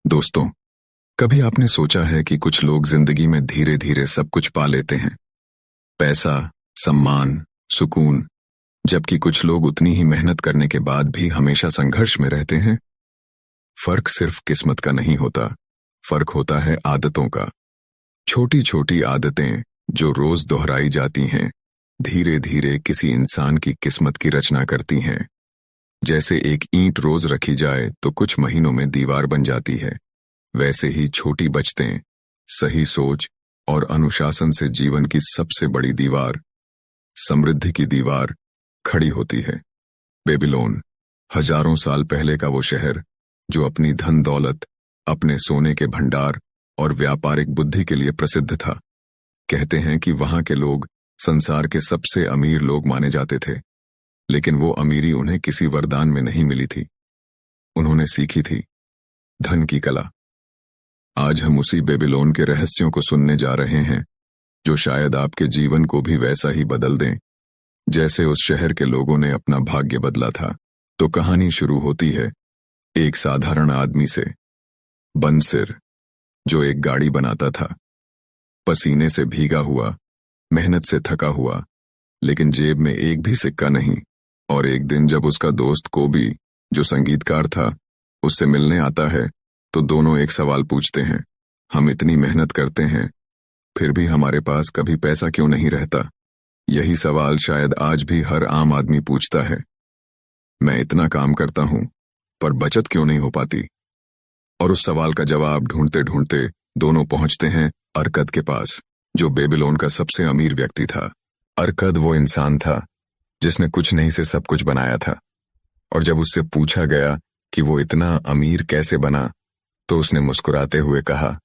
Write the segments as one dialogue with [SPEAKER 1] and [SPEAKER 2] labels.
[SPEAKER 1] दोस्तों, कभी आपने सोचा है कि कुछ लोग जिंदगी में धीरे धीरे सब कुछ पा लेते हैं? पैसा, सम्मान, सुकून, जबकि कुछ लोग उतनी ही मेहनत करने के बाद भी हमेशा संघर्ष में रहते हैं। फर्क सिर्फ किस्मत का नहीं होता, फर्क होता है आदतों का। छोटी छोटी आदतें जो रोज दोहराई जाती हैं, धीरे धीरे किसी इंसान की किस्मत की रचना करती हैं। जैसे एक ईंट रोज रखी जाए तो कुछ महीनों में दीवार बन जाती है, वैसे ही छोटी बचतें, सही सोच और अनुशासन से जीवन की सबसे बड़ी दीवार, समृद्धि की दीवार, खड़ी होती है। बेबीलोन, हजारों साल पहले का वो शहर जो अपनी धन दौलत, अपने सोने के भंडार और व्यापारिक बुद्धि के लिए प्रसिद्ध था। कहते हैं कि वहां के लोग संसार के सबसे अमीर लोग माने जाते थे, लेकिन वो अमीरी उन्हें किसी वरदान में नहीं मिली थी। उन्होंने सीखी थी धन की कला। आज हम उसी बेबीलोन के रहस्यों को सुनने जा रहे हैं, जो शायद आपके जीवन को भी वैसा ही बदल दें जैसे उस शहर के लोगों ने अपना भाग्य बदला था। तो कहानी शुरू होती है एक साधारण आदमी से, बंसिर, जो एक गाड़ी बनाता था। पसीने से भीगा हुआ, मेहनत से थका हुआ, लेकिन जेब में एक भी सिक्का नहीं। और एक दिन जब उसका दोस्त कोबी, जो संगीतकार था, उससे मिलने आता है, तो दोनों एक सवाल पूछते हैं, हम इतनी मेहनत करते हैं, फिर भी हमारे पास कभी पैसा क्यों नहीं रहता? यही सवाल शायद आज भी हर आम आदमी पूछता है। मैं इतना काम करता हूं, पर बचत क्यों नहीं हो पाती? और उस सवाल का जवाब ढूंढते ढूंढते दोनों पहुंचते हैं अरकद के पास, जो बेबीलोन का सबसे अमीर व्यक्ति था। अरकद वो इंसान था जिसने कुछ नहीं से सब कुछ बनाया था, और जब उससे पूछा गया कि वो इतना अमीर कैसे बना, तो उसने मुस्कुराते हुए कहा,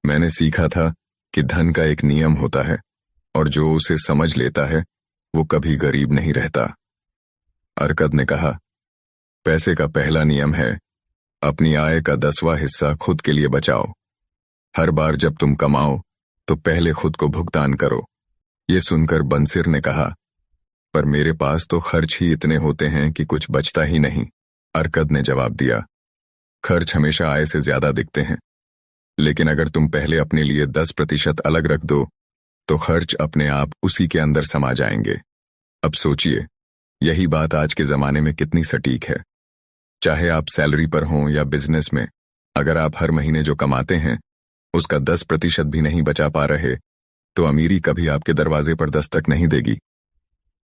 [SPEAKER 1] मैंने सीखा था कि धन का एक नियम होता है, और जो उसे समझ लेता है वो कभी गरीब नहीं रहता। अरकद ने कहा, पैसे का पहला नियम है, अपनी आय का 10वां हिस्सा खुद के लिए बचाओ। हर बार जब तुम कमाओ तो पहले खुद को भुगतान करो। ये सुनकर बंसिर ने कहा, पर मेरे पास तो खर्च ही इतने होते हैं कि कुछ बचता ही नहीं। अरकद ने जवाब दिया, खर्च हमेशा आय से ज्यादा दिखते हैं, लेकिन अगर तुम पहले अपने लिए 10% अलग रख दो, तो खर्च अपने आप उसी के अंदर समा जाएंगे। अब सोचिए, यही बात आज के जमाने में कितनी सटीक है। चाहे आप सैलरी पर हों या बिजनेस में, अगर आप हर महीने जो कमाते हैं उसका 10% भी नहीं बचा पा रहे, तो अमीरी कभी आपके दरवाजे पर दस्तक नहीं देगी।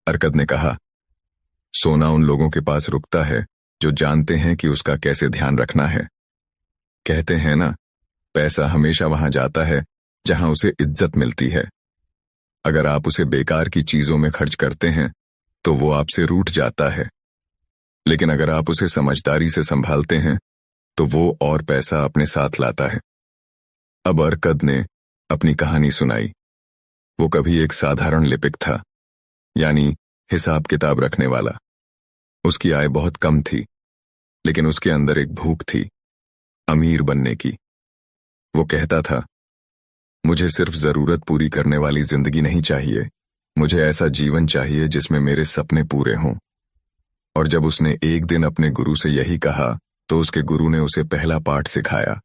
[SPEAKER 1] अरकद ने कहा, सोना उन लोगों के पास रुकता है जो जानते हैं कि उसका कैसे ध्यान रखना है। कहते हैं ना, पैसा हमेशा वहां जाता है जहां उसे इज्जत मिलती है। अगर आप उसे बेकार की चीजों में खर्च करते हैं तो वो आपसे रूठ जाता है, लेकिन अगर आप उसे समझदारी से संभालते हैं तो वो और पैसा अपने साथ लाता है। अब अरकद ने अपनी कहानी सुनाई। वो कभी एक साधारण लिपिक था, यानी हिसाब किताब रखने वाला। उसकी आय बहुत कम थी, लेकिन उसके अंदर एक भूख थी अमीर बनने की। वो कहता था, मुझे सिर्फ जरूरत पूरी करने वाली जिंदगी नहीं चाहिए, मुझे ऐसा जीवन चाहिए जिसमें मेरे सपने पूरे हों। और जब उसने एक दिन अपने गुरु से यही कहा, तो उसके गुरु ने उसे पहला पाठ सिखाया,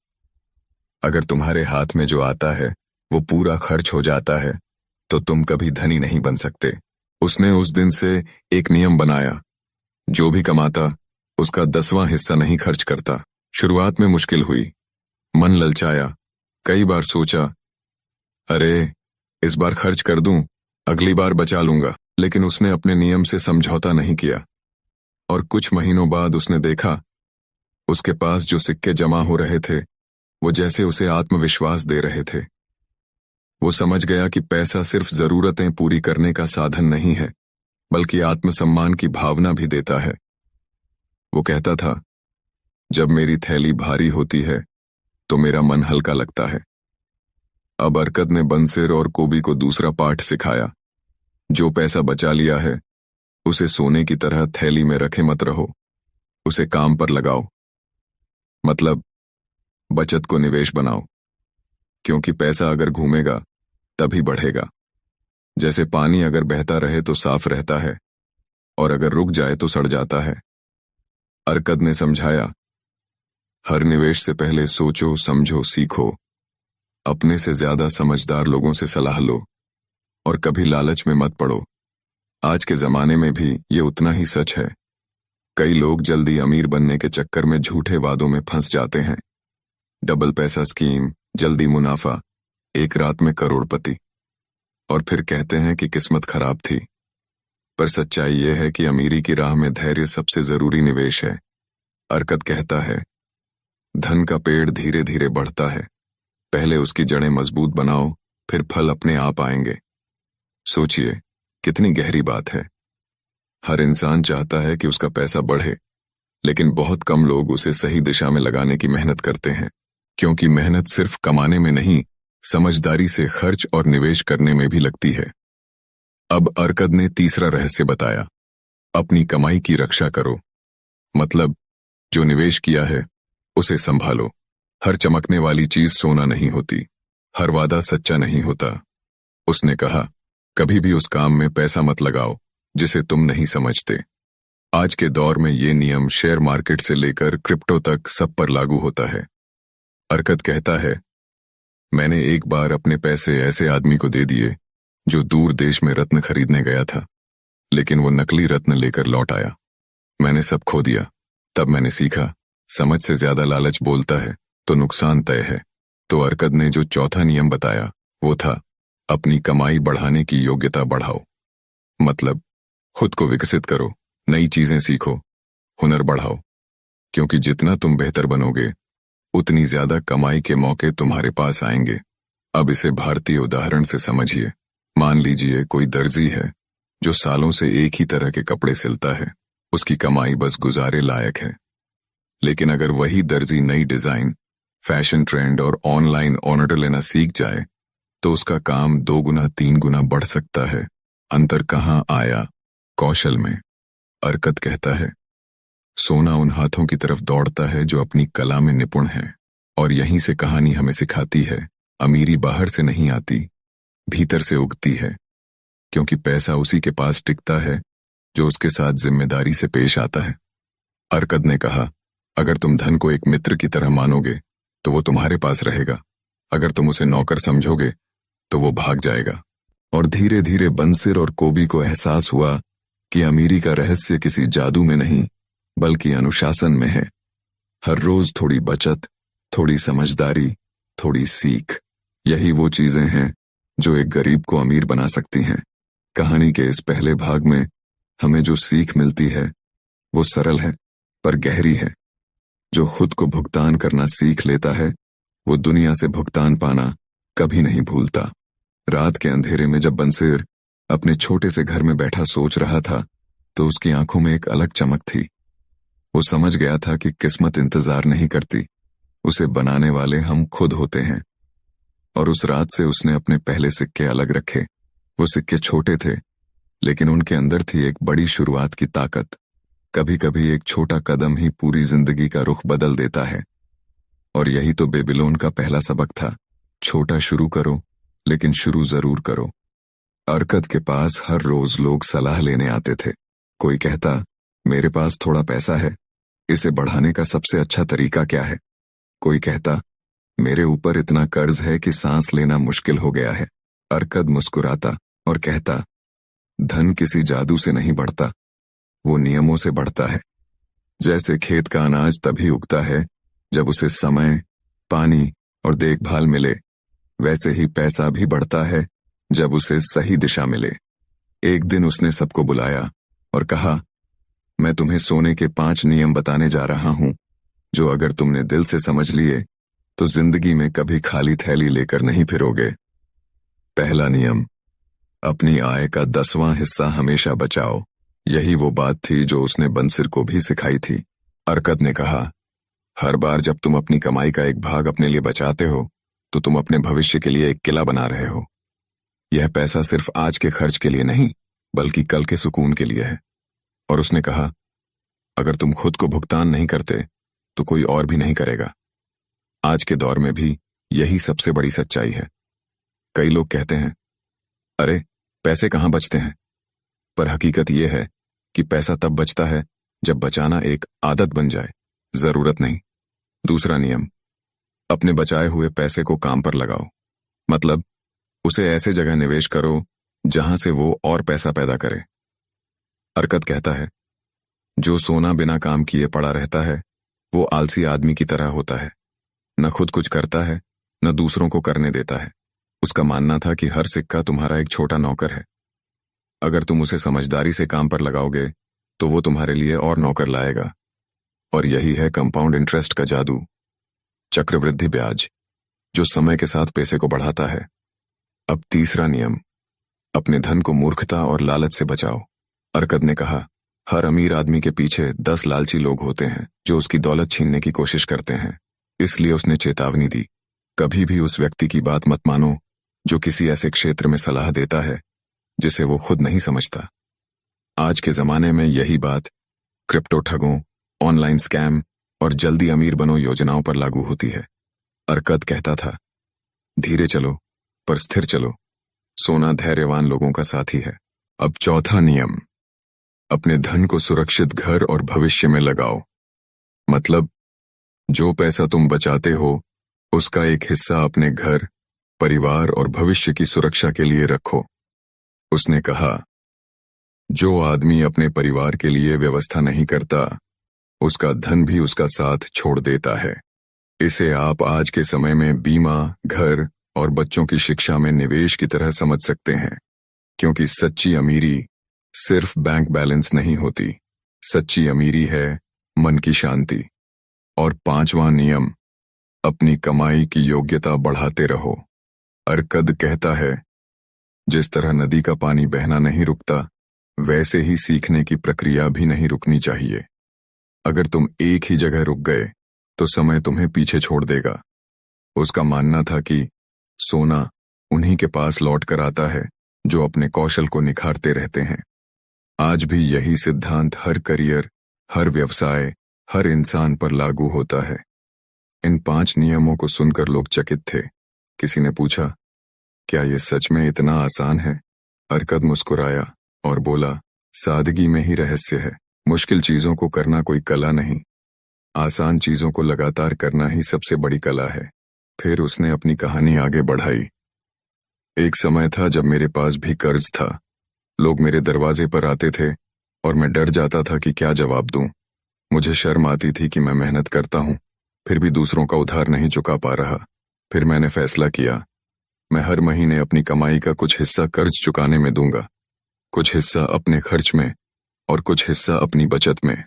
[SPEAKER 1] अगर तुम्हारे हाथ में जो आता है वो पूरा खर्च हो जाता है, तो तुम कभी धनी नहीं बन सकते। उसने उस दिन से एक नियम बनाया, जो भी कमाता उसका 10वां हिस्सा नहीं खर्च करता। शुरुआत में मुश्किल हुई, मन ललचाया, कई बार सोचा, अरे इस बार खर्च कर दूं, अगली बार बचा लूंगा, लेकिन उसने अपने नियम से समझौता नहीं किया। और कुछ महीनों बाद उसने देखा, उसके पास जो सिक्के जमा हो रहे थे वो जैसे उसे आत्मविश्वास दे रहे थे। वो समझ गया कि पैसा सिर्फ जरूरतें पूरी करने का साधन नहीं है, बल्कि आत्मसम्मान की भावना भी देता है। वो कहता था, जब मेरी थैली भारी होती है तो मेरा मन हल्का लगता है। अब अरकद ने बंसिर और कोबी को दूसरा पाठ सिखाया, जो पैसा बचा लिया है उसे सोने की तरह थैली में रखे मत रहो, उसे काम पर लगाओ। मतलब बचत को निवेश बनाओ, क्योंकि पैसा अगर घूमेगा तभी बढ़ेगा। जैसे पानी अगर बहता रहे तो साफ रहता है, और अगर रुक जाए तो सड़ जाता है। अरकद ने समझाया, हर निवेश से पहले सोचो, समझो, सीखो। अपने से ज्यादा समझदार लोगों से सलाह लो और कभी लालच में मत पड़ो। आज के जमाने में भी ये उतना ही सच है। कई लोग जल्दी अमीर बनने के चक्कर में झूठे वादों में फंस जाते हैं। डबल पैसा स्कीम, जल्दी मुनाफा, एक रात में करोड़पति, और फिर कहते हैं कि किस्मत खराब थी। पर सच्चाई यह है कि अमीरी की राह में धैर्य सबसे जरूरी निवेश है। अर्कद कहता है, धन का पेड़ धीरे धीरे बढ़ता है, पहले उसकी जड़ें मजबूत बनाओ, फिर फल अपने आप आएंगे। सोचिए, कितनी गहरी बात है। हर इंसान चाहता है कि उसका पैसा बढ़े, लेकिन बहुत कम लोग उसे सही दिशा में लगाने की मेहनत करते हैं, क्योंकि मेहनत सिर्फ कमाने में नहीं, समझदारी से खर्च और निवेश करने में भी लगती है। अब अर्कद ने तीसरा रहस्य बताया, अपनी कमाई की रक्षा करो। मतलब, जो निवेश किया है उसे संभालो। हर चमकने वाली चीज सोना नहीं होती, हर वादा सच्चा नहीं होता। उसने कहा, कभी भी उस काम में पैसा मत लगाओ जिसे तुम नहीं समझते। आज के दौर में ये नियम शेयर मार्केट से लेकर क्रिप्टो तक सब पर लागू होता है। अर्कद कहता है, मैंने एक बार अपने पैसे ऐसे आदमी को दे दिए जो दूर देश में रत्न खरीदने गया था, लेकिन वो नकली रत्न लेकर लौट आया। मैंने सब खो दिया। तब मैंने सीखा, समझ से ज्यादा लालच बोलता है तो नुकसान तय है। तो अर्कद ने जो चौथा नियम बताया वो था, अपनी कमाई बढ़ाने की योग्यता बढ़ाओ। मतलब, खुद को विकसित करो, नई चीजें सीखो, हुनर बढ़ाओ, क्योंकि जितना तुम बेहतर बनोगे उतनी ज्यादा कमाई के मौके तुम्हारे पास आएंगे। अब इसे भारतीय उदाहरण से समझिए। मान लीजिए कोई दर्जी है जो सालों से एक ही तरह के कपड़े सिलता है, उसकी कमाई बस गुजारे लायक है। लेकिन अगर वही दर्जी नई डिजाइन, फैशन ट्रेंड और ऑनलाइन ऑर्डर लेना सीख जाए तो उसका काम 2 गुना 3 गुना बढ़ सकता है। अंतर कहाँ आया? कौशल में। अर्कद कहता है, सोना उन हाथों की तरफ दौड़ता है जो अपनी कला में निपुण है। और यहीं से कहानी हमें सिखाती है, अमीरी बाहर से नहीं आती, भीतर से उगती है। क्योंकि पैसा उसी के पास टिकता है जो उसके साथ जिम्मेदारी से पेश आता है। अर्कद ने कहा, अगर तुम धन को एक मित्र की तरह मानोगे तो वो तुम्हारे पास रहेगा, अगर तुम उसे नौकर समझोगे तो वो भाग जाएगा। और धीरे धीरे बंसिर और कोबी को एहसास हुआ कि अमीरी का रहस्य किसी जादू में नहीं बल्कि अनुशासन में है। हर रोज थोड़ी बचत, थोड़ी समझदारी, थोड़ी सीख, यही वो चीजें हैं जो एक गरीब को अमीर बना सकती हैं। कहानी के इस पहले भाग में हमें जो सीख मिलती है वो सरल है पर गहरी है। जो खुद को भुगतान करना सीख लेता है वो दुनिया से भुगतान पाना कभी नहीं भूलता। रात के अंधेरे में जब बंसिर अपने छोटे से घर में बैठा सोच रहा था तो उसकी आंखों में एक अलग चमक थी। वो समझ गया था कि किस्मत इंतजार नहीं करती, उसे बनाने वाले हम खुद होते हैं। और उस रात से उसने अपने पहले सिक्के अलग रखे। वो सिक्के छोटे थे, लेकिन उनके अंदर थी एक बड़ी शुरुआत की ताकत। कभी कभी एक छोटा कदम ही पूरी जिंदगी का रुख बदल देता है। और यही तो बेबीलोन का पहला सबक था, छोटा शुरू करो लेकिन शुरू जरूर करो। अर्कद के पास हर रोज लोग सलाह लेने आते थे। कोई कहता, मेरे पास थोड़ा पैसा है, इसे बढ़ाने का सबसे अच्छा तरीका क्या है? कोई कहता, मेरे ऊपर इतना कर्ज है कि सांस लेना मुश्किल हो गया है। अर्कद मुस्कुराता और कहता, धन किसी जादू से नहीं बढ़ता, वो नियमों से बढ़ता है। जैसे खेत का अनाज तभी उगता है जब उसे समय, पानी और देखभाल मिले, वैसे ही पैसा भी बढ़ता है जब उसे सही दिशा मिले। एक दिन उसने सबको बुलाया और कहा, मैं तुम्हें सोने के 5 नियम बताने जा रहा हूं, जो अगर तुमने दिल से समझ लिए तो जिंदगी में कभी खाली थैली लेकर नहीं फिरोगे। पहला नियम, अपनी आय का 10वां हिस्सा हमेशा बचाओ। यही वो बात थी जो उसने बंसिर को भी सिखाई थी। अर्कद ने कहा, हर बार जब तुम अपनी कमाई का एक भाग अपने लिए बचाते हो तो तुम अपने भविष्य के लिए एक किला बना रहे हो। यह पैसा सिर्फ आज के खर्च के लिए नहीं बल्कि कल के सुकून के लिए है। और उसने कहा, अगर तुम खुद को भुगतान नहीं करते तो कोई और भी नहीं करेगा। आज के दौर में भी यही सबसे बड़ी सच्चाई है। कई लोग कहते हैं, अरे पैसे कहाँ बचते हैं, पर हकीकत यह है कि पैसा तब बचता है जब बचाना एक आदत बन जाए, जरूरत नहीं। दूसरा नियम, अपने बचाए हुए पैसे को काम पर लगाओ। मतलब उसे ऐसे जगह निवेश करो जहां से वो और पैसा पैदा करे। अरकत कहता है, जो सोना बिना काम किए पड़ा रहता है वो आलसी आदमी की तरह होता है, न खुद कुछ करता है न दूसरों को करने देता है। उसका मानना था कि हर सिक्का तुम्हारा एक छोटा नौकर है। अगर तुम उसे समझदारी से काम पर लगाओगे तो वो तुम्हारे लिए और नौकर लाएगा। और यही है कंपाउंड इंटरेस्ट का जादू, चक्रवृद्धि ब्याज, जो समय के साथ पैसे को बढ़ाता है। अब तीसरा नियम, अपने धन को मूर्खता और लालच से बचाओ। अरकत ने कहा, हर अमीर आदमी के पीछे 10 लालची लोग होते हैं जो उसकी दौलत छीनने की कोशिश करते हैं। इसलिए उसने चेतावनी दी, कभी भी उस व्यक्ति की बात मत मानो जो किसी ऐसे क्षेत्र में सलाह देता है जिसे वो खुद नहीं समझता। आज के जमाने में यही बात क्रिप्टो ठगों, ऑनलाइन स्कैम और जल्दी अमीर बनो योजनाओं पर लागू होती है। अरकत कहता था, धीरे चलो पर स्थिर चलो, सोना धैर्यवान लोगों का साथी है। अब चौथा नियम, अपने धन को सुरक्षित घर और भविष्य में लगाओ। मतलब जो पैसा तुम बचाते हो उसका एक हिस्सा अपने घर, परिवार और भविष्य की सुरक्षा के लिए रखो। उसने कहा, जो आदमी अपने परिवार के लिए व्यवस्था नहीं करता उसका धन भी उसका साथ छोड़ देता है। इसे आप आज के समय में बीमा, घर और बच्चों की शिक्षा में निवेश की तरह समझ सकते हैं, क्योंकि सच्ची अमीरी सिर्फ बैंक बैलेंस नहीं होती, सच्ची अमीरी है मन की शांति। और पांचवा नियम, अपनी कमाई की योग्यता बढ़ाते रहो। अरकद कहता है, जिस तरह नदी का पानी बहना नहीं रुकता वैसे ही सीखने की प्रक्रिया भी नहीं रुकनी चाहिए। अगर तुम एक ही जगह रुक गए तो समय तुम्हें पीछे छोड़ देगा। उसका मानना था कि सोना उन्हीं के पास लौट कर आता है जो अपने कौशल को निखारते रहते हैं। आज भी यही सिद्धांत हर करियर, हर व्यवसाय, हर इंसान पर लागू होता है। इन 5 नियमों को सुनकर लोग चकित थे। किसी ने पूछा, क्या ये सच में इतना आसान है? अरकद मुस्कुराया और बोला, सादगी में ही रहस्य है। मुश्किल चीजों को करना कोई कला नहीं, आसान चीजों को लगातार करना ही सबसे बड़ी कला है। फिर उसने अपनी कहानी आगे बढ़ाई। एक समय था जब मेरे पास भी कर्ज था। लोग मेरे दरवाजे पर आते थे और मैं डर जाता था कि क्या जवाब दूं। मुझे शर्म आती थी कि मैं मेहनत करता हूं, फिर भी दूसरों का उधार नहीं चुका पा रहा। फिर मैंने फैसला किया, मैं हर महीने अपनी कमाई का कुछ हिस्सा कर्ज चुकाने में दूंगा, कुछ हिस्सा अपने खर्च में और कुछ हिस्सा अपनी बचत में।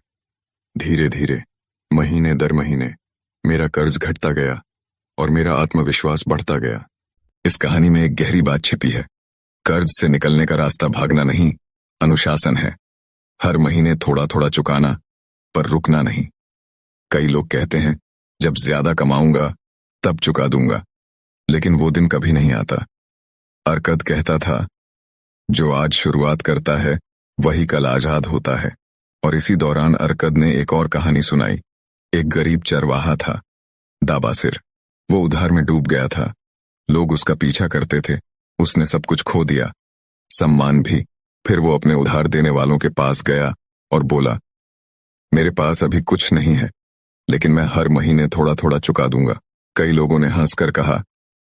[SPEAKER 1] धीरे धीरे, महीने दर महीने मेरा कर्ज घटता गया और मेरा आत्मविश्वास बढ़ता गया। इस कहानी में एक गहरी बात छिपी है। कर्ज से निकलने का रास्ता भागना नहीं, अनुशासन है। हर महीने थोड़ा थोड़ा चुकाना, पर रुकना नहीं। कई लोग कहते हैं, जब ज्यादा कमाऊंगा तब चुका दूंगा, लेकिन वो दिन कभी नहीं आता। अरकद कहता था, जो आज शुरुआत करता है वही कल आजाद होता है। और इसी दौरान अरकद ने एक और कहानी सुनाई। एक गरीब चरवाहा था, दाबासिर। वो उधार में डूब गया था। लोग उसका पीछा करते थे। उसने सब कुछ खो दिया, सम्मान भी। फिर वो अपने उधार देने वालों के पास गया और बोला, मेरे पास अभी कुछ नहीं है, लेकिन मैं हर महीने थोड़ा थोड़ा चुका दूंगा। कई लोगों ने हंसकर कहा,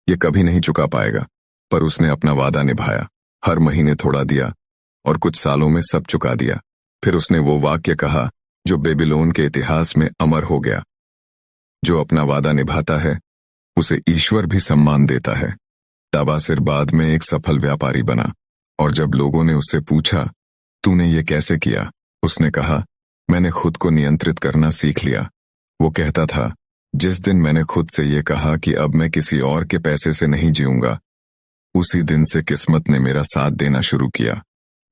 [SPEAKER 1] ये कभी नहीं चुका पाएगा, पर उसने अपना वादा निभाया। हर महीने थोड़ा दिया और कुछ सालों में सब चुका दिया। फिर उसने वो वाक्य कहा जो बेबीलोन के इतिहास में अमर हो गया, जो अपना वादा निभाता है उसे ईश्वर भी सम्मान देता है। दाबासिर बाद में एक सफल व्यापारी बना, और जब लोगों ने उससे पूछा, तूने ये कैसे किया? उसने कहा, मैंने खुद को नियंत्रित करना सीख लिया। वो कहता था, जिस दिन मैंने खुद से ये कहा कि अब मैं किसी और के पैसे से नहीं जीऊंगा, उसी दिन से किस्मत ने मेरा साथ देना शुरू किया।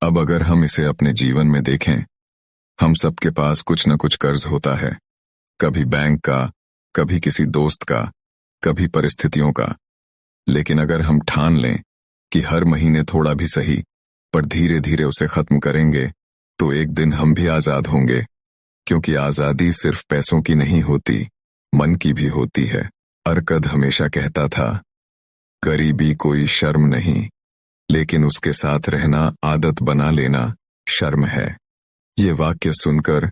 [SPEAKER 1] अब अगर हम इसे अपने जीवन में देखें, हम सबके पास कुछ न कुछ कर्ज होता है, कभी बैंक का, कभी किसी दोस्त का, कभी परिस्थितियों का। लेकिन अगर हम ठान लें कि हर महीने थोड़ा भी सही, पर धीरे धीरे उसे खत्म करेंगे, तो एक दिन हम भी आजाद होंगे। क्योंकि आजादी सिर्फ पैसों की नहीं होती, मन की भी होती है। अरकद हमेशा कहता था, गरीबी कोई शर्म नहीं, लेकिन उसके साथ रहना आदत बना लेना शर्म है। ये वाक्य सुनकर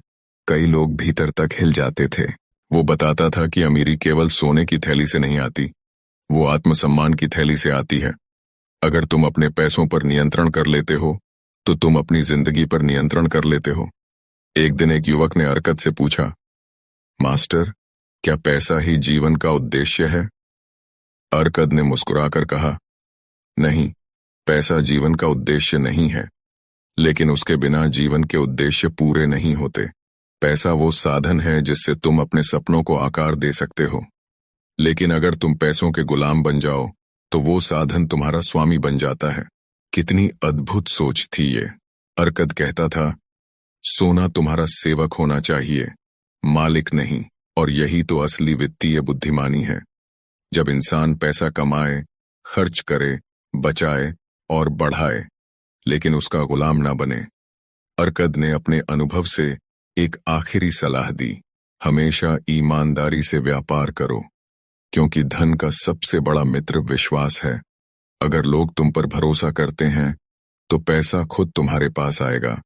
[SPEAKER 1] कई लोग भीतर तक हिल जाते थे। वो बताता था कि अमीरी केवल सोने की थैली से नहीं आती, वो आत्मसम्मान की थैली से आती है। अगर तुम अपने पैसों पर नियंत्रण कर लेते हो तो तुम अपनी जिंदगी पर नियंत्रण कर लेते हो। एक दिन एक युवक ने अरकत से पूछा, मास्टर, क्या पैसा ही जीवन का उद्देश्य है? अरकत ने मुस्कुराकर कहा, नहीं, पैसा जीवन का उद्देश्य नहीं है, लेकिन उसके बिना जीवन के उद्देश्य पूरे नहीं होते। पैसा वो साधन है जिससे तुम अपने सपनों को आकार दे सकते हो, लेकिन अगर तुम पैसों के गुलाम बन जाओ तो वो साधन तुम्हारा स्वामी बन जाता है। कितनी अद्भुत सोच थी ये। अरकत कहता था, सोना तुम्हारा सेवक होना चाहिए, मालिक नहीं, और यही तो असली वित्तीय बुद्धिमानी है। जब इंसान पैसा कमाए, खर्च करे, बचाए और बढ़ाए, लेकिन उसका गुलाम ना बने। अरकत ने अपने अनुभव से एक आखिरी सलाह दी, हमेशा ईमानदारी से व्यापार करो, क्योंकि धन का सबसे बड़ा मित्र विश्वास है। अगर लोग तुम पर भरोसा करते हैं तो पैसा खुद तुम्हारे पास आएगा,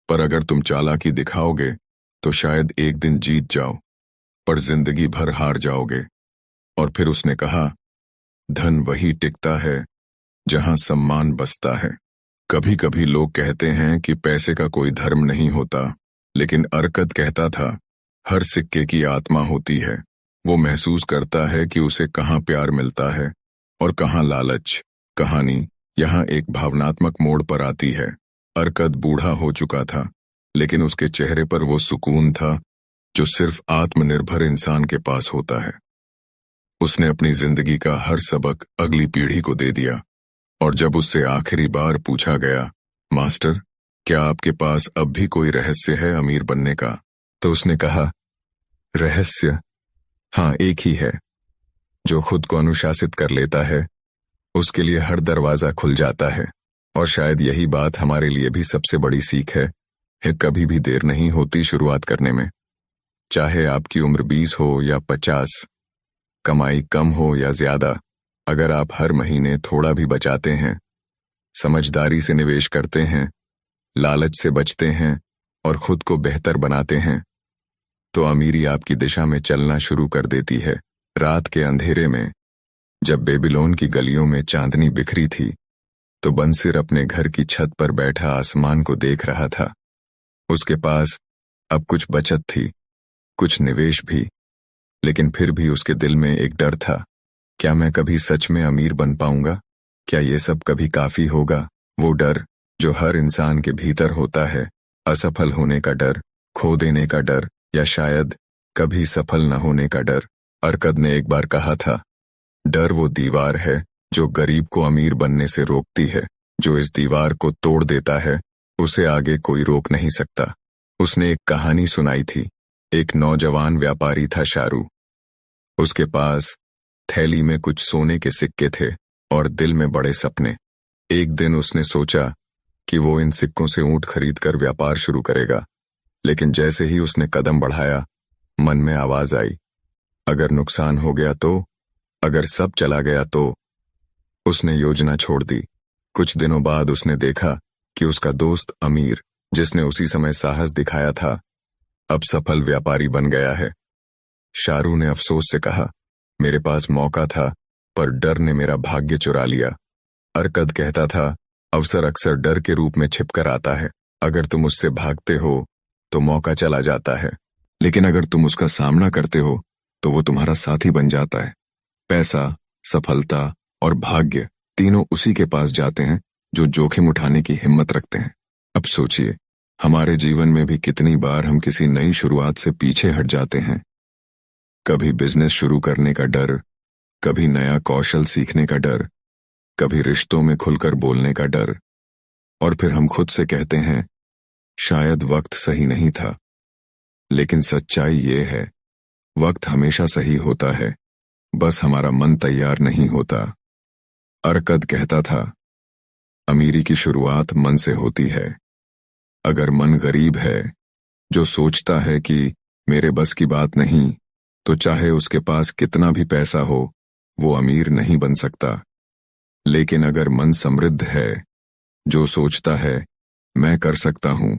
[SPEAKER 1] पर अगर तुम चालाकी दिखाओगे तो शायद एक दिन जीत जाओ, पर जिंदगी भर हार जाओगे। और फिर उसने कहा, धन वही टिकता है जहां सम्मान बसता है। कभी कभी लोग कहते हैं कि पैसे का कोई धर्म नहीं होता, लेकिन अरकत कहता था, हर सिक्के की आत्मा होती है। वो महसूस करता है कि उसे कहाँ प्यार मिलता है और कहाँ लालच। कहानी यहाँ एक भावनात्मक मोड़ पर आती है। अरकत बूढ़ा हो चुका था, लेकिन उसके चेहरे पर वो सुकून था जो सिर्फ आत्मनिर्भर इंसान के पास होता है। उसने अपनी जिंदगी का हर सबक अगली पीढ़ी को दे दिया, और जब उससे आखिरी बार पूछा गया, मास्टर, क्या आपके पास अब भी कोई रहस्य है अमीर बनने का? तो उसने कहा, रहस्य? हाँ, एक ही है। जो खुद को अनुशासित कर लेता है उसके लिए हर दरवाजा खुल जाता है। और शायद यही बात हमारे लिए भी सबसे बड़ी सीख है कभी भी देर नहीं होती शुरुआत करने में। चाहे आपकी उम्र 20 हो या 50, कमाई कम हो या ज्यादा, अगर आप हर महीने थोड़ा भी बचाते हैं, समझदारी से निवेश करते हैं, लालच से बचते हैं और खुद को बेहतर बनाते हैं, तो अमीरी आपकी दिशा में चलना शुरू कर देती है। रात के अंधेरे में जब बेबीलोन की गलियों में चांदनी बिखरी थी, तो बंसिर अपने घर की छत पर बैठा आसमान को देख रहा था। उसके पास अब कुछ बचत थी, कुछ निवेश भी, लेकिन फिर भी उसके दिल में एक डर था, क्या मैं कभी सच में अमीर बन पाऊंगा? क्या ये सब कभी काफी होगा? वो डर जो हर इंसान के भीतर होता है, असफल होने का डर, खो देने का डर, या शायद कभी सफल न होने का डर। अरकत ने एक बार कहा था, डर वो दीवार है जो गरीब को अमीर बनने से रोकती है। जो इस दीवार को तोड़ देता है उसे आगे कोई रोक नहीं सकता। उसने एक कहानी सुनाई थी। एक नौजवान व्यापारी था शारू। उसके पास थैली में कुछ सोने के सिक्के थे और दिल में बड़े सपने। एक दिन उसने सोचा कि वो इन सिक्कों से ऊंट खरीद कर व्यापार शुरू करेगा, लेकिन जैसे ही उसने कदम बढ़ाया, मन में आवाज आई, अगर नुकसान हो गया तो, अगर सब चला गया तो। उसने योजना छोड़ दी। कुछ दिनों बाद उसने देखा कि उसका दोस्त अमीर, जिसने उसी समय साहस दिखाया था, अब सफल व्यापारी बन गया है। शारू ने अफसोस से कहा, मेरे पास मौका था, पर डर ने मेरा भाग्य चुरा लिया। अरकत कहता था, अवसर अक्सर डर के रूप में छिपकर आता है। अगर तुम उससे भागते हो तो मौका चला जाता है, लेकिन अगर तुम उसका सामना करते हो तो वो तुम्हारा साथी बन जाता है। पैसा, सफलता और भाग्य तीनों उसी के पास जाते हैं जो जोखिम उठाने की हिम्मत रखते हैं। अब सोचिए, हमारे जीवन में भी कितनी बार हम किसी नई शुरुआत से पीछे हट जाते हैं। कभी बिजनेस शुरू करने का डर, कभी नया कौशल सीखने का डर, कभी रिश्तों में खुलकर बोलने का डर, और फिर हम खुद से कहते हैं, शायद वक्त सही नहीं था। लेकिन सच्चाई ये है, वक्त हमेशा सही होता है, बस हमारा मन तैयार नहीं होता। अरकत कहता था, अमीरी की शुरुआत मन से होती है। अगर मन गरीब है, जो सोचता है कि मेरे बस की बात नहीं, तो चाहे उसके पास कितना भी पैसा हो, वो अमीर नहीं बन सकता। लेकिन अगर मन समृद्ध है, जो सोचता है मैं कर सकता हूं,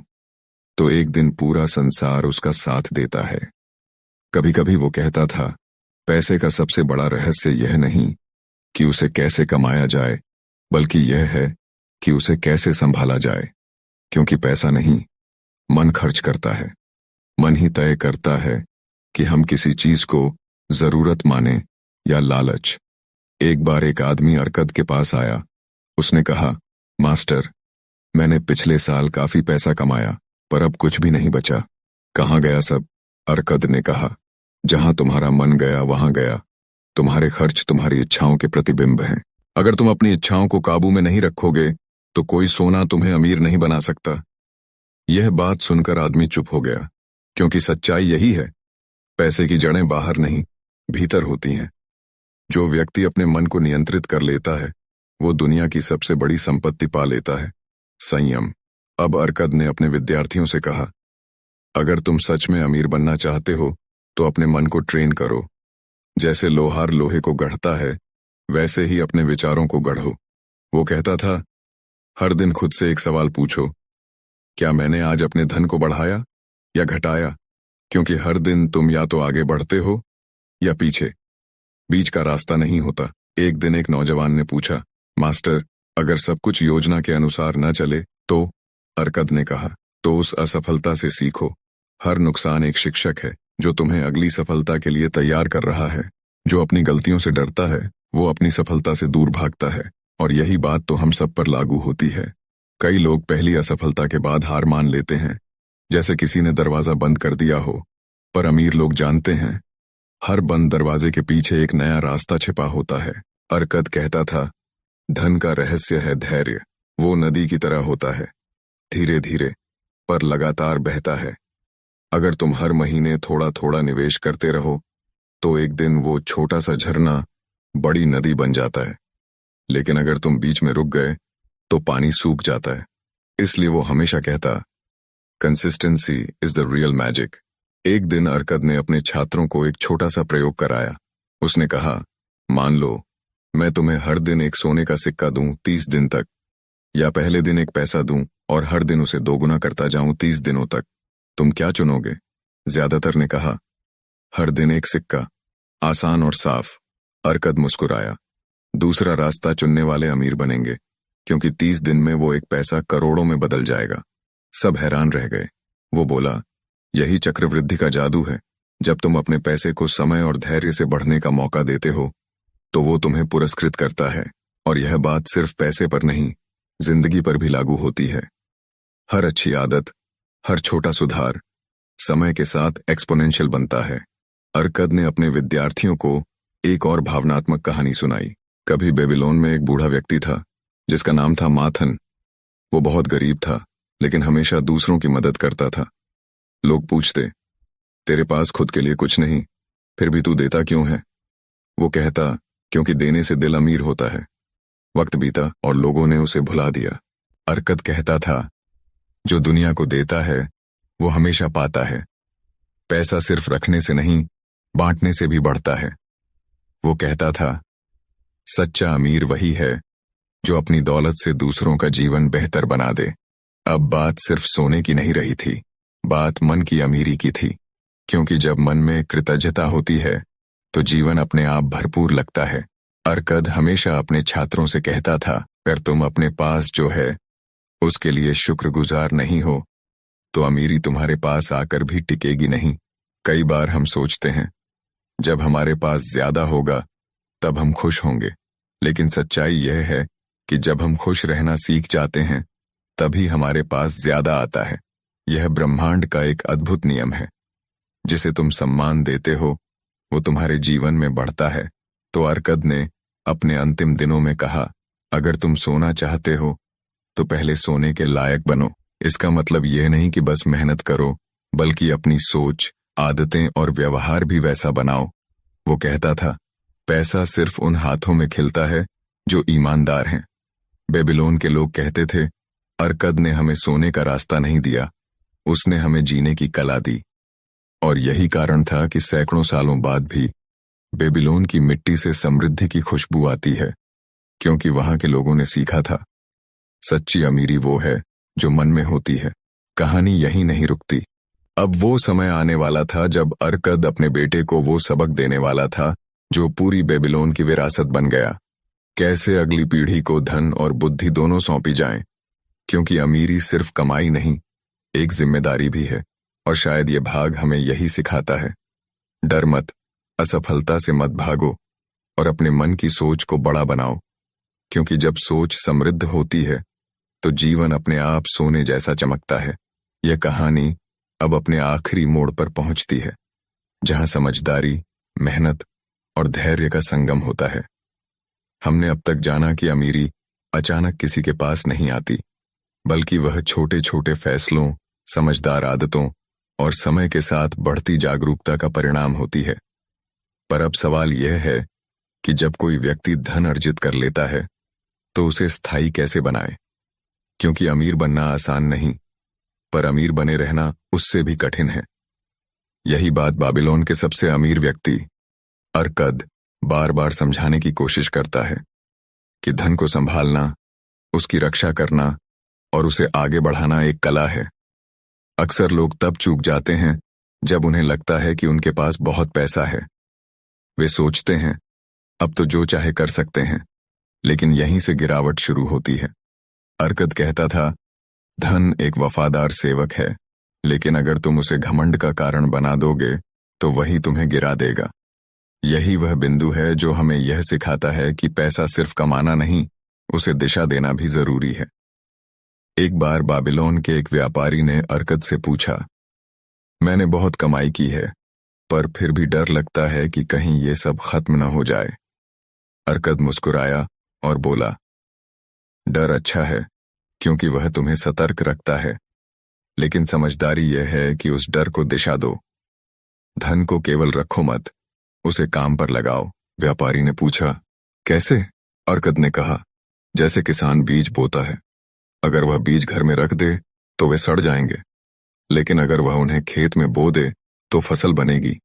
[SPEAKER 1] तो एक दिन पूरा संसार उसका साथ देता है। कभी कभी वो कहता था, पैसे का सबसे बड़ा रहस्य यह नहीं कि उसे कैसे कमाया जाए, बल्कि यह है कि उसे कैसे संभाला जाए। क्योंकि पैसा नहीं, मन खर्च करता है। मन ही तय करता है कि हम किसी चीज को जरूरत माने या लालच। एक बार एक आदमी अरकद के पास आया। उसने कहा, मास्टर, मैंने पिछले साल काफी पैसा कमाया, पर अब कुछ भी नहीं बचा। कहाँ गया सब? अरकद ने कहा, जहां तुम्हारा मन गया वहां गया। तुम्हारे खर्च तुम्हारी इच्छाओं के प्रतिबिंब हैं। अगर तुम अपनी इच्छाओं को काबू में नहीं रखोगे तो कोई सोना तुम्हें अमीर नहीं बना सकता। यह बात सुनकर आदमी चुप हो गया, क्योंकि सच्चाई यही है, पैसे की जड़ें बाहर नहीं, भीतर होती हैं। जो व्यक्ति अपने मन को नियंत्रित कर लेता है, वो दुनिया की सबसे बड़ी संपत्ति पा लेता है, संयम। अब अरकद ने अपने विद्यार्थियों से कहा, अगर तुम सच में अमीर बनना चाहते हो तो अपने मन को ट्रेन करो। जैसे लोहार लोहे को गढ़ता है, वैसे ही अपने विचारों को गढ़ो। वो कहता था, हर दिन खुद से एक सवाल पूछो, क्या मैंने आज अपने धन को बढ़ाया या घटाया? क्योंकि हर दिन तुम या तो आगे बढ़ते हो या पीछे, बीच का रास्ता नहीं होता। एक दिन एक नौजवान ने पूछा, मास्टर, अगर सब कुछ योजना के अनुसार न चले तो? अरकद ने कहा, तो उस असफलता से सीखो। हर नुकसान एक शिक्षक है जो तुम्हें अगली सफलता के लिए तैयार कर रहा है। जो अपनी गलतियों से डरता है वो अपनी सफलता से दूर भागता है, और यही बात तो हम सब पर लागू होती है। कई लोग पहली असफलता के बाद हार मान लेते हैं, जैसे किसी ने दरवाजा बंद कर दिया हो। पर अमीर लोग जानते हैं, हर बंद दरवाजे के पीछे एक नया रास्ता छिपा होता है। अरकद कहता था, धन का रहस्य है धैर्य। वो नदी की तरह होता है, धीरे धीरे पर लगातार बहता है। अगर तुम हर महीने थोड़ा थोड़ा निवेश करते रहो तो एक दिन वो छोटा सा झरना बड़ी नदी बन जाता है। लेकिन अगर तुम बीच में रुक गए तो पानी सूख जाता है। इसलिए वो हमेशा कहता, consistency is the real magic. एक दिन अरकद ने अपने छात्रों को एक छोटा सा प्रयोग कराया। उसने कहा, मान लो मैं तुम्हें हर दिन एक सोने का सिक्का दूं 30 दिन तक, या पहले दिन एक पैसा दूं और हर दिन उसे दोगुना करता जाऊं 30 दिनों तक। तुम क्या चुनोगे? ज्यादातर ने कहा, हर दिन एक सिक्का, आसान और साफ। अरकद मुस्कुराया, दूसरा रास्ता चुनने वाले अमीर बनेंगे, क्योंकि 30 दिन में वो एक पैसा करोड़ों में बदल जाएगा। सब हैरान रह गए। वो बोला, यही चक्रवृद्धि का जादू है। जब तुम अपने पैसे को समय और धैर्य से बढ़ने का मौका देते हो तो वो तुम्हें पुरस्कृत करता है। और यह बात सिर्फ पैसे पर नहीं, जिंदगी पर भी लागू होती है। हर अच्छी आदत, हर छोटा सुधार समय के साथ एक्सपोनेंशियल बनता है। अरकद ने अपने विद्यार्थियों को एक और भावनात्मक कहानी सुनाई। कभी बेबीलोन में एक बूढ़ा व्यक्ति था जिसका नाम था माथन। वो बहुत गरीब था, लेकिन हमेशा दूसरों की मदद करता था। लोग पूछते, तेरे पास खुद के लिए कुछ नहीं, फिर भी तू देता क्यों है? वो कहता, क्योंकि देने से दिल अमीर होता है। वक्त बीता और लोगों ने उसे भुला दिया। अरकद कहता था, जो दुनिया को देता है वो हमेशा पाता है। पैसा सिर्फ रखने से नहीं, बांटने से भी बढ़ता है। वो कहता था, सच्चा अमीर वही है जो अपनी दौलत से दूसरों का जीवन बेहतर बना दे। अब बात सिर्फ सोने की नहीं रही थी, बात मन की अमीरी की थी। क्योंकि जब मन में कृतज्ञता होती है तो जीवन अपने आप भरपूर लगता है। अरकद हमेशा अपने छात्रों से कहता था, अगर तुम अपने पास जो है उसके लिए शुक्रगुजार नहीं हो तो अमीरी तुम्हारे पास आकर भी टिकेगी नहीं। कई बार हम सोचते हैं, जब हमारे पास ज्यादा होगा तब हम खुश होंगे, लेकिन सच्चाई यह है कि जब हम खुश रहना सीख जाते हैं तभी हमारे पास ज्यादा आता है। यह ब्रह्मांड का एक अद्भुत नियम है। जिसे तुम सम्मान देते हो वो तुम्हारे जीवन में बढ़ता है। तो अरकद ने अपने अंतिम दिनों में कहा, अगर तुम सोना चाहते हो तो पहले सोने के लायक बनो। इसका मतलब यह नहीं कि बस मेहनत करो, बल्कि अपनी सोच, आदतें और व्यवहार भी वैसा बनाओ। वो कहता था, पैसा सिर्फ उन हाथों में खिलता है जो ईमानदार हैं। बेबीलोन के लोग कहते थे, अरकद ने हमें सोने का रास्ता नहीं दिया, उसने हमें जीने की कला दी। और यही कारण था कि सैकड़ों सालों बाद भी बेबीलोन की मिट्टी से समृद्धि की खुशबू आती है, क्योंकि वहां के लोगों ने सीखा था, सच्ची अमीरी वो है जो मन में होती है। कहानी यहीं नहीं रुकती। अब वो समय आने वाला था जब अरकद अपने बेटे को वो सबक देने वाला था जो पूरी बेबीलोन की विरासत बन गया। कैसे अगली पीढ़ी को धन और बुद्धि दोनों सौंपी जाएं, क्योंकि अमीरी सिर्फ कमाई नहीं, एक जिम्मेदारी भी है। और शायद ये भाग हमें यही सिखाता है। डर मत, असफलता से मत भागो और अपने मन की सोच को बड़ा बनाओ, क्योंकि जब सोच समृद्ध होती है तो जीवन अपने आप सोने जैसा चमकता है। यह कहानी अब अपने आखिरी मोड़ पर पहुंचती है, जहां समझदारी, मेहनत और धैर्य का संगम होता है। हमने अब तक जाना कि अमीरी अचानक किसी के पास नहीं आती, बल्कि वह छोटे छोटे फैसलों, समझदार आदतों और समय के साथ बढ़ती जागरूकता का परिणाम होती है। पर अब सवाल यह है कि जब कोई व्यक्ति धन अर्जित कर लेता है तो उसे स्थायी कैसे बनाए, क्योंकि अमीर बनना आसान नहीं, पर अमीर बने रहना उससे भी कठिन है। यही बात बाबिलोन के सबसे अमीर व्यक्ति अरकद बार बार समझाने की कोशिश करता है कि धन को संभालना, उसकी रक्षा करना और उसे आगे बढ़ाना एक कला है। अक्सर लोग तब चूक जाते हैं जब उन्हें लगता है कि उनके पास बहुत पैसा है। वे सोचते हैं अब तो जो चाहे कर सकते हैं, लेकिन यहीं से गिरावट शुरू होती है। अरकद कहता था, धन एक वफादार सेवक है, लेकिन अगर तुम उसे घमंड का कारण बना दोगे तो वही तुम्हें गिरा देगा। यही वह बिंदु है जो हमें यह सिखाता है कि पैसा सिर्फ कमाना नहीं, उसे दिशा देना भी जरूरी है। एक बार बाबिलोन के एक व्यापारी ने अरकद से पूछा, मैंने बहुत कमाई की है, पर फिर भी डर लगता है कि कहीं ये सब खत्म न हो जाए। अरकद मुस्कुराया और बोला, डर अच्छा है, क्योंकि वह तुम्हें सतर्क रखता है, लेकिन समझदारी यह है कि उस डर को दिशा दो। धन को केवल रखो मत, उसे काम पर लगाओ। व्यापारी ने पूछा, कैसे? अरकद ने कहा, जैसे किसान बीज बोता है। अगर वह बीज घर में रख दे तो वे सड़ जाएंगे, लेकिन अगर वह उन्हें खेत में बो दे तो फसल बनेगी।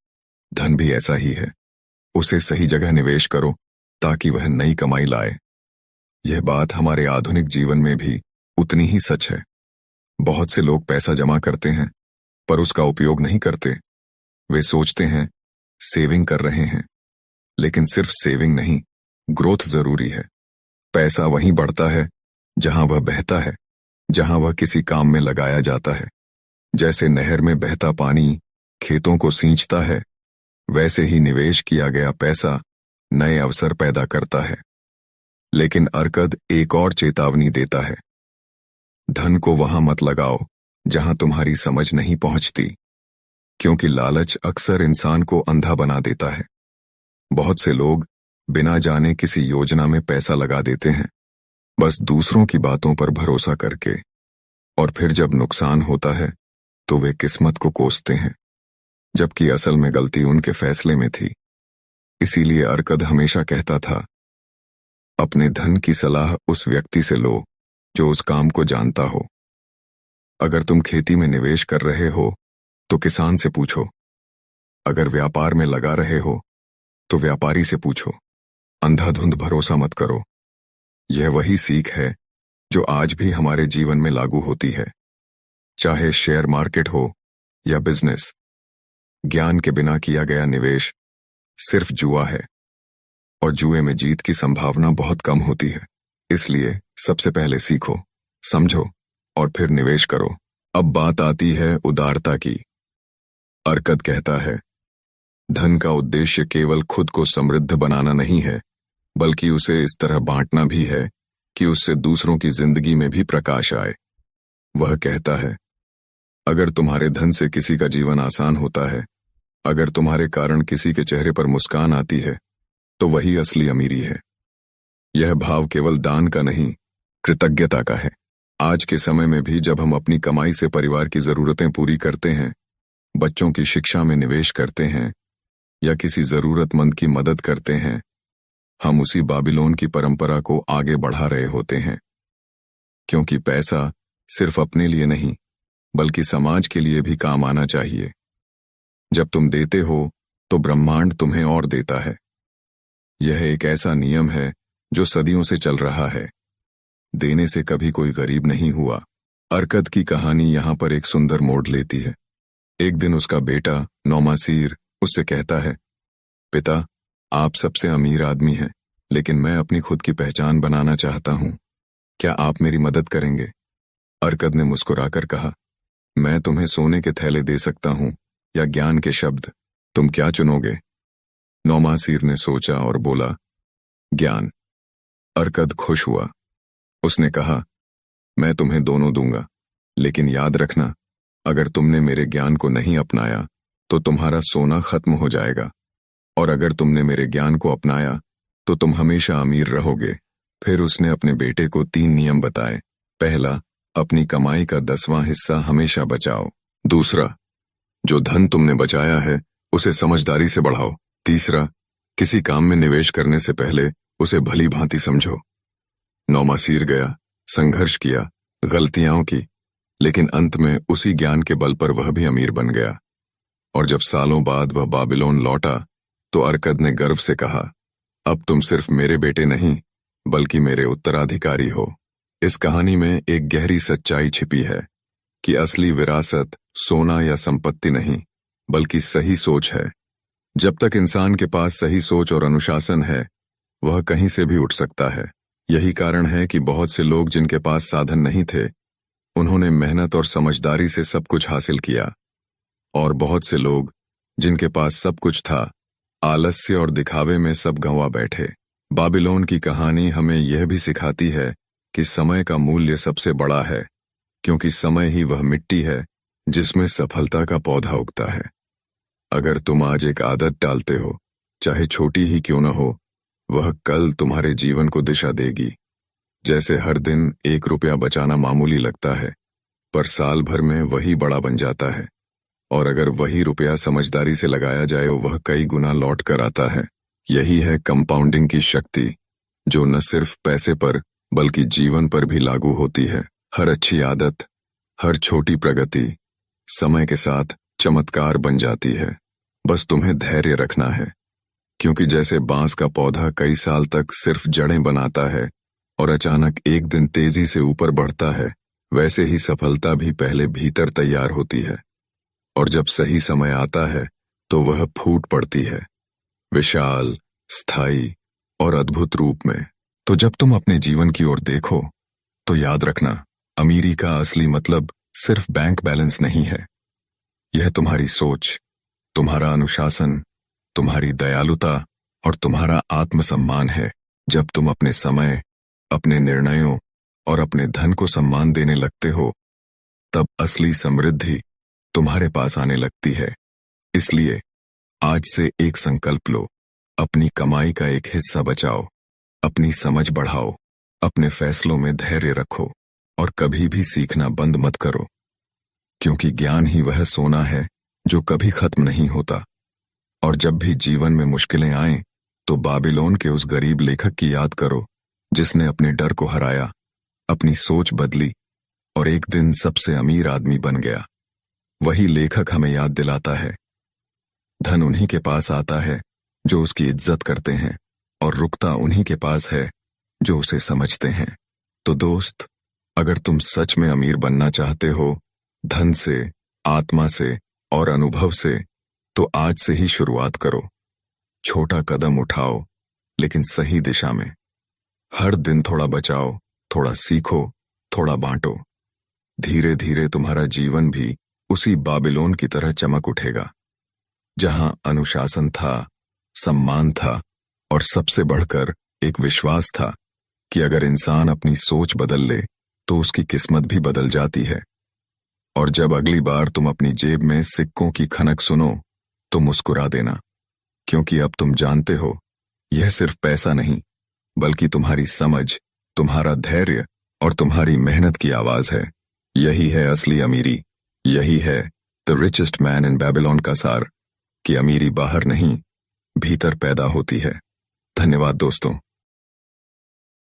[SPEAKER 1] धन भी ऐसा ही है, उसे सही जगह निवेश करो ताकि वह नई कमाई लाए। यह बात हमारे आधुनिक जीवन में भी उतनी ही सच है। बहुत से लोग पैसा जमा करते हैं पर उसका उपयोग नहीं करते। वे सोचते हैं सेविंग कर रहे हैं, लेकिन सिर्फ सेविंग नहीं, ग्रोथ जरूरी है। पैसा वहीं बढ़ता है जहां वह बहता है, जहां वह किसी काम में लगाया जाता है। जैसे नहर में बहता पानी खेतों को सींचता है, वैसे ही निवेश किया गया पैसा नए अवसर पैदा करता है। लेकिन अरकद एक और चेतावनी देता है, धन को वहां मत लगाओ जहां तुम्हारी समझ नहीं पहुंचती, क्योंकि लालच अक्सर इंसान को अंधा बना देता है। बहुत से लोग बिना जाने किसी योजना में पैसा लगा देते हैं, बस दूसरों की बातों पर भरोसा करके, और फिर जब नुकसान होता है तो वे किस्मत को कोसते हैं, जबकि असल में गलती उनके फैसले में थी। इसीलिए अरकद हमेशा कहता था, अपने धन की सलाह उस व्यक्ति से लो जो उस काम को जानता हो। अगर तुम खेती में निवेश कर रहे हो तो किसान से पूछो, अगर व्यापार में लगा रहे हो तो व्यापारी से पूछो। अंधाधुंध भरोसा मत करो। यह वही सीख है जो आज भी हमारे जीवन में लागू होती है, चाहे शेयर मार्केट हो या बिजनेस। ज्ञान के बिना किया गया निवेश सिर्फ जुआ है, और जुए में जीत की संभावना बहुत कम होती है। इसलिए सबसे पहले सीखो, समझो और फिर निवेश करो। अब बात आती है उदारता की। अरकद कहता है, धन का उद्देश्य केवल खुद को समृद्ध बनाना नहीं है, बल्कि उसे इस तरह बांटना भी है कि उससे दूसरों की जिंदगी में भी प्रकाश आए। वह कहता है, अगर तुम्हारे धन से किसी का जीवन आसान होता है, अगर तुम्हारे कारण किसी के चेहरे पर मुस्कान आती है, तो वही असली अमीरी है। यह भाव केवल दान का नहीं, कृतज्ञता का है। आज के समय में भी जब हम अपनी कमाई से परिवार की जरूरतें पूरी करते हैं, बच्चों की शिक्षा में निवेश करते हैं या किसी जरूरतमंद की मदद करते हैं, हम उसी बाबिलोन की परंपरा को आगे बढ़ा रहे होते हैं। क्योंकि पैसा सिर्फ अपने लिए नहीं, बल्कि समाज के लिए भी काम आना चाहिए। जब तुम देते हो तो ब्रह्मांड तुम्हें और देता है। यह एक ऐसा नियम है जो सदियों से चल रहा है। देने से कभी कोई गरीब नहीं हुआ। अरकद की कहानी यहां पर एक सुंदर मोड़ लेती है। एक दिन उसका बेटा नौमासीर उससे कहता है, पिता, आप सबसे अमीर आदमी हैं, लेकिन मैं अपनी खुद की पहचान बनाना चाहता हूं। क्या आप मेरी मदद करेंगे? अरकद ने मुस्कुराकर कहा, मैं तुम्हें सोने के थैले दे सकता हूं या ज्ञान के शब्द, तुम क्या चुनोगे? नौमासीर ने सोचा और बोला, ज्ञान। अरकद खुश हुआ। उसने कहा, मैं तुम्हें दोनों दूंगा, लेकिन याद रखना, अगर तुमने मेरे ज्ञान को नहीं अपनाया तो तुम्हारा सोना खत्म हो जाएगा, और अगर तुमने मेरे ज्ञान को अपनाया तो तुम हमेशा अमीर रहोगे। फिर उसने अपने बेटे को 3 नियम बताए। पहला, अपनी कमाई का 10वां हिस्सा हमेशा बचाओ। दूसरा, जो धन तुमने बचाया है उसे समझदारी से बढ़ाओ। तीसरा, किसी काम में निवेश करने से पहले उसे भली भांति समझो। नौमासीर गया, संघर्ष किया, गलतियां की, लेकिन अंत में उसी ज्ञान के बल पर वह भी अमीर बन गया। और जब सालों बाद वह बाबिलोन लौटा तो अरकद ने गर्व से कहा, अब तुम सिर्फ मेरे बेटे नहीं बल्कि मेरे उत्तराधिकारी हो। इस कहानी में एक गहरी सच्चाई छिपी है कि असली विरासत सोना या संपत्ति नहीं बल्कि सही सोच है। जब तक इंसान के पास सही सोच और अनुशासन है, वह कहीं से भी उठ सकता है। यही कारण है कि बहुत से लोग जिनके पास साधन नहीं थे, उन्होंने मेहनत और समझदारी से सब कुछ हासिल किया, और बहुत से लोग जिनके पास सब कुछ था, आलस्य और दिखावे में सब गंवा बैठे। बाबिलोन की कहानी हमें यह भी सिखाती है कि समय का मूल्य सबसे बड़ा है, क्योंकि समय ही वह मिट्टी है जिसमें सफलता का पौधा उगता है। अगर तुम आज एक आदत डालते हो, चाहे छोटी ही क्यों न हो, वह कल तुम्हारे जीवन को दिशा देगी। जैसे हर दिन 1 रुपया बचाना मामूली लगता है, पर साल भर में वही बड़ा बन जाता है, और अगर वही रुपया समझदारी से लगाया जाए वह कई गुना लौट कर आता है। यही है कंपाउंडिंग की शक्ति, जो न सिर्फ पैसे पर बल्कि जीवन पर भी लागू होती है। हर अच्छी आदत, हर छोटी प्रगति समय के साथ चमत्कार बन जाती है। बस तुम्हें धैर्य रखना है, क्योंकि जैसे बांस का पौधा कई साल तक सिर्फ जड़ें बनाता है और अचानक एक दिन तेजी से ऊपर बढ़ता है, वैसे ही सफलता भी पहले भीतर तैयार होती है, और जब सही समय आता है तो वह फूट पड़ती है, विशाल, स्थायी और अद्भुत रूप में। तो जब तुम अपने जीवन की ओर देखो तो याद रखना, अमीरी का असली मतलब सिर्फ बैंक बैलेंस नहीं है। यह तुम्हारी सोच, तुम्हारा अनुशासन, तुम्हारी दयालुता और तुम्हारा आत्मसम्मान है। जब तुम अपने समय, अपने निर्णयों और अपने धन को सम्मान देने लगते हो, तब असली समृद्धि तुम्हारे पास आने लगती है। इसलिए आज से एक संकल्प लो, अपनी कमाई का एक हिस्सा बचाओ, अपनी समझ बढ़ाओ, अपने फैसलों में धैर्य रखो, और कभी भी सीखना बंद मत करो, क्योंकि ज्ञान ही वह सोना है जो कभी खत्म नहीं होता। और जब भी जीवन में मुश्किलें आएं, तो बाबिलोन के उस गरीब लेखक की याद करो जिसने अपने डर को हराया, अपनी सोच बदली और एक दिन सबसे अमीर आदमी बन गया। वही लेखक हमें याद दिलाता है, धन उन्हीं के पास आता है जो उसकी इज्जत करते हैं, और रुकता उन्हीं के पास है जो उसे समझते हैं। तो दोस्त, अगर तुम सच में अमीर बनना चाहते हो, धन से, आत्मा से और अनुभव से, तो आज से ही शुरुआत करो। छोटा कदम उठाओ, लेकिन सही दिशा में। हर दिन थोड़ा बचाओ, थोड़ा सीखो, थोड़ा बांटो। धीरे धीरे तुम्हारा जीवन भी उसी बाबिलोन की तरह चमक उठेगा, जहां अनुशासन था, सम्मान था, और सबसे बढ़कर एक विश्वास था कि अगर इंसान अपनी सोच बदल ले तो उसकी किस्मत भी बदल जाती है। और जब अगली बार तुम अपनी जेब में सिक्कों की खनक सुनो तो मुस्कुरा देना, क्योंकि अब तुम जानते हो, यह सिर्फ पैसा नहीं बल्कि तुम्हारी समझ, तुम्हारा धैर्य और तुम्हारी मेहनत की आवाज है। यही है असली अमीरी। यही है the richest man in Babylon का सार, कि अमीरी बाहर नहीं, भीतर पैदा होती है। धन्यवाद दोस्तों।